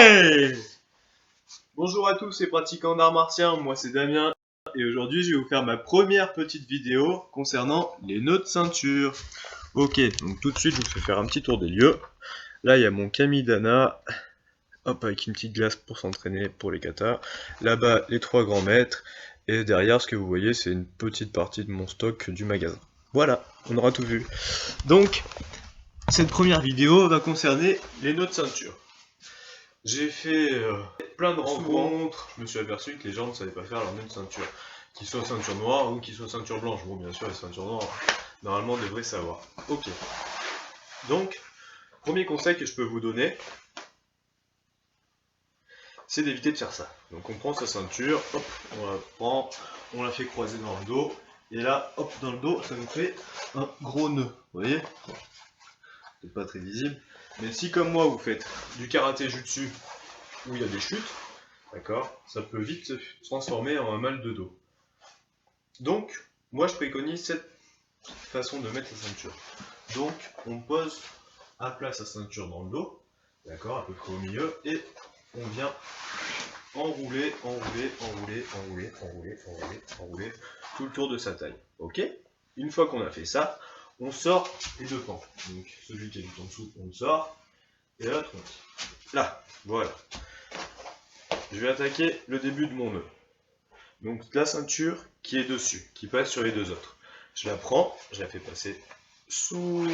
Hey! Bonjour à tous et pratiquants d'arts martiens, moi c'est Damien et aujourd'hui je vais vous faire ma première petite vidéo concernant les nœuds de ceinture. Ok, donc tout de suite je vous fais faire un petit tour des lieux. Là il y a mon Kamidana, hop, avec une petite glace pour s'entraîner pour les katas. Là-bas les 3 grands maîtres et derrière ce que vous voyez c'est une petite partie de mon stock du magasin. Voilà, on aura tout vu. Donc cette première vidéo va concerner les nœuds de ceinture. J'ai fait plein de rencontres, je me suis aperçu que les gens ne savaient pas faire leur nœud de ceinture. Qu'ils soient ceinture noire ou qu'ils soient ceinture blanche. Bon, bien sûr, les ceintures noires, normalement, devraient savoir. Ok. Donc, premier conseil que je peux vous donner, c'est d'éviter de faire ça. Donc, on prend sa ceinture, hop, on la prend, on la fait croiser dans le dos, et là, hop, dans le dos, ça nous fait un gros nœud. Vous voyez ? C'est pas très visible. Mais si, comme moi, vous faites du karaté jutsu, où il y a des chutes, d'accord, ça peut vite se transformer en un mal de dos. Donc, moi je préconise cette façon de mettre la ceinture. Donc, on pose à plat sa ceinture dans le dos, d'accord, à peu près au milieu, et on vient enrouler tout le tour de sa taille. Ok ? Une fois qu'on a fait ça, on sort les deux pans. Donc, celui qui est juste en dessous, on le sort, et l'autre, on le tire. Là, voilà. Je vais attaquer le début de mon nœud. Donc la ceinture qui est dessus, qui passe sur les deux autres. Je la prends, je la fais passer sous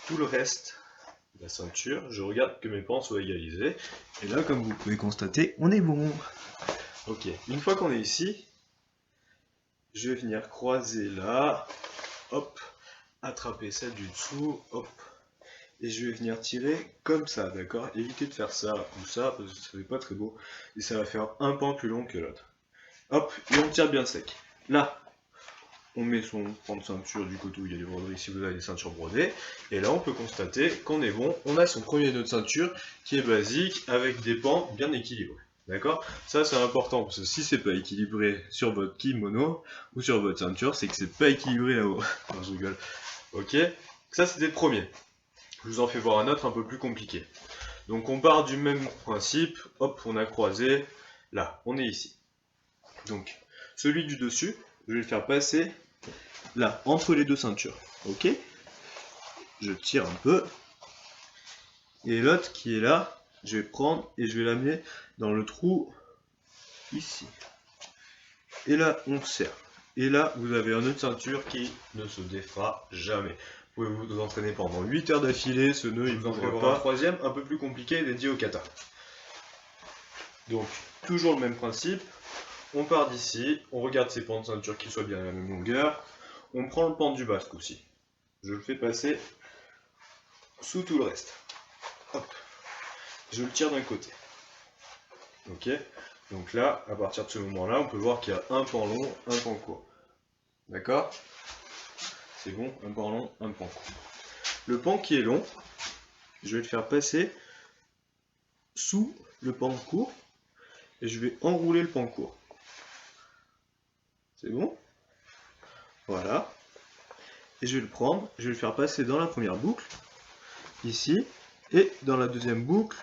tout le reste de la ceinture. Je regarde que mes pans soient égalisés. Et là, comme vous pouvez constater, on est bon. Ok, une fois qu'on est ici, je vais venir croiser là, hop, attraper celle du dessous, hop, et je vais venir tirer comme ça, d'accord? Évitez de faire ça ou ça, parce que ça fait pas très beau, et ça va faire un pan plus long que l'autre. Hop, et on tire bien sec. Là, on met son pan de ceinture du côté où il y a des broderies, si vous avez des ceintures brodées, et là on peut constater qu'on est bon, on a son premier nœud de ceinture qui est basique, avec des pans bien équilibrés. D'accord? Ça c'est important, parce que si c'est pas équilibré sur votre kimono, ou sur votre ceinture, c'est que c'est pas équilibré là-haut. Non, je rigole. Ok? Ça c'était le premier. Je vous en fais voir un autre un peu plus compliqué. Donc on part du même principe, hop, on a croisé, là, on est ici. Donc, celui du dessus, je vais le faire passer là, entre les deux ceintures. Ok? Je tire un peu. Et l'autre qui est là, je vais prendre et je vais l'amener dans le trou ici. Et là, on serre. Et là, vous avez un nœud de ceinture qui ne se défera jamais. Vous pouvez vous entraîner pendant 8 heures d'affilée, ce nœud il vous en fera pas. Un troisième, un peu plus compliqué, dédié au kata. Donc, toujours le même principe. On part d'ici, on regarde ses pans de ceinture qui soient bien à la même longueur. On prend le pan du bas aussi. Je le fais passer sous tout le reste. Hop. Je le tire d'un côté. Ok. Donc là, à partir de ce moment-là, on peut voir qu'il y a un pan long, un pan court. D'accord? C'est bon, un pan long, un pan court. Le pan qui est long, je vais le faire passer sous le pan court et je vais enrouler le pan court. C'est bon? Voilà. Et je vais le prendre, je vais le faire passer dans la première boucle, ici, et dans la deuxième boucle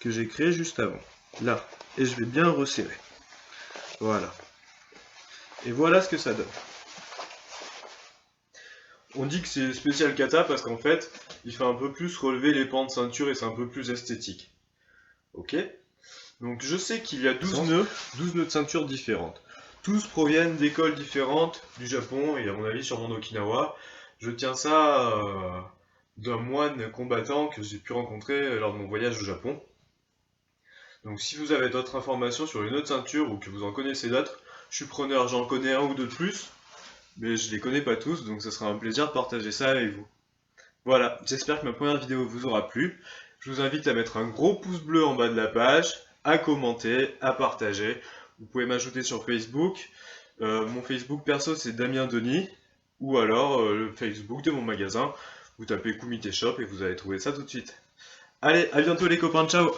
que j'ai créée juste avant. Là. Et je vais bien resserrer. Voilà. Et voilà ce que ça donne. On dit que c'est spécial kata parce qu'en fait, il fait un peu plus relever les pans de ceinture et c'est un peu plus esthétique. Ok? Donc je sais qu'il y a 12 nœuds de ceinture différentes. Tous proviennent d'écoles différentes du Japon et à mon avis sûrement d'Okinawa. Je tiens ça d'un moine combattant que j'ai pu rencontrer lors de mon voyage au Japon. Donc si vous avez d'autres informations sur les nœuds de ceinture ou que vous en connaissez d'autres, je suis preneur, j'en connais un ou deux de plus, mais je les connais pas tous, donc ce sera un plaisir de partager ça avec vous. Voilà, j'espère que ma première vidéo vous aura plu. Je vous invite à mettre un gros pouce bleu en bas de la page, à commenter, à partager. Vous pouvez m'ajouter sur Facebook. Mon Facebook perso c'est Damien Denis, ou alors le Facebook de mon magasin. Vous tapez Kumite Shop et vous allez trouver ça tout de suite. Allez, à bientôt les copains, ciao!